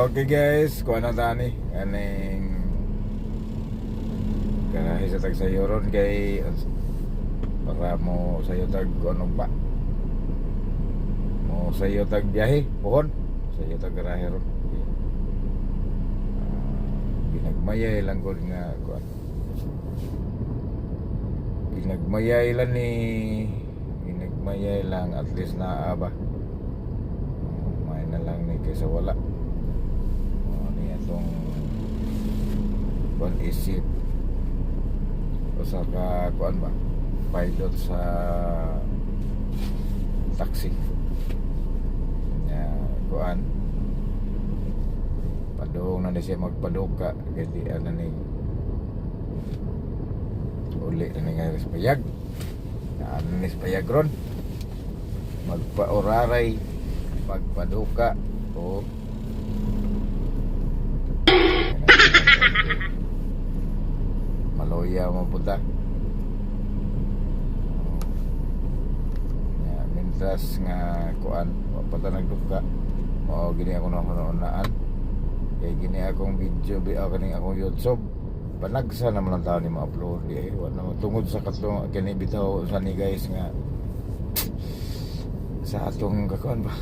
Okay guys, kuha na tani kaning karahi sa tagsayoron kay para mo sayo tag ano ba mo sayo tag biyahe pohon sayo tag karahi ron. Ginagmayay lang ko nga kuan ginagmayay lang ni ginagmayay lang at least na ba may na lang ni kaysa wala. Itong kuan isip o sa kuan ba pilot sa taxi ya kuan padung na siya magpaduka kasi ano ni uli na nga payag ano ni payag ron magpaoraray magpaduka o maloya mo punta mintras nga kuan pata nagduka o gini ako nakunaan kaya gini akong video kaning akong YouTube panagsa naman ang tao ni ma-upload tungod sa katong kini bitaw sa ni guys nga sa atong kakuan ba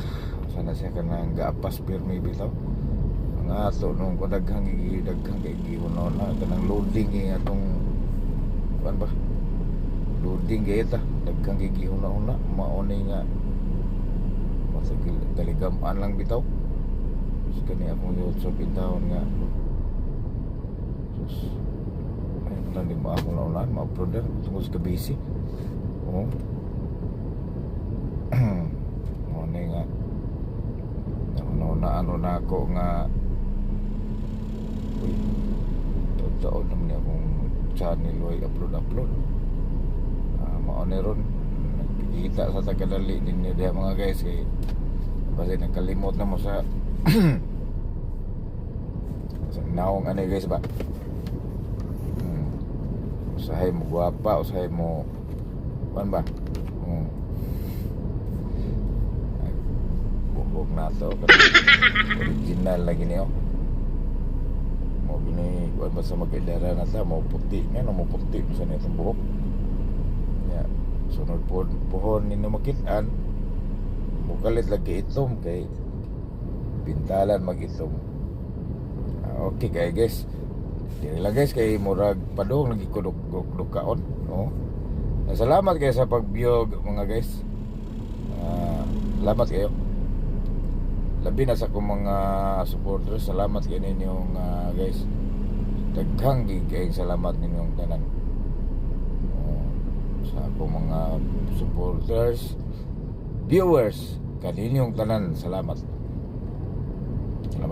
sana siya kanang gaapas pirmi bitaw nga ato nung daghang gihuno na kanang loading atong kuan ba loading gayta daghang gihuno mao ni nga masagil daligaman lang bitaw sus kani akong YouTube bitaw nga sus ay lang di mo ako naulan ma-upload na tungkol sa busy oh mao ni nga nauna ano na ako nga taon naman akong channel ay upload maone ron nagpikita sa tagadali ninyo diha mga guys kay kasi nagkalimot na mo sa sa naong ano guys ba usahay mo guwapa usahay mo pan ba buhok na to original lagi niyo mo gini kuan ba sa magidara na ta mo puti nga no mo puti sa nitong buhok ya sunod pohon ninyo makitaan mukalit lagi itom kay pintalan magitom okay kay guys dili lang guys kay murag padong lagi kuduk-dukaon no salamat kayo sa pag-view mga guys salamat kayo labi na sa akong mga supporters salamat kayo ninyong guys daghang gigayong salamat ninyong tanan sa akong mga supporters viewers kaninyong tanan salamat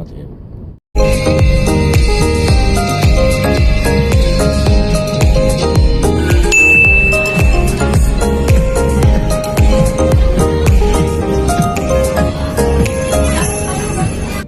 kayo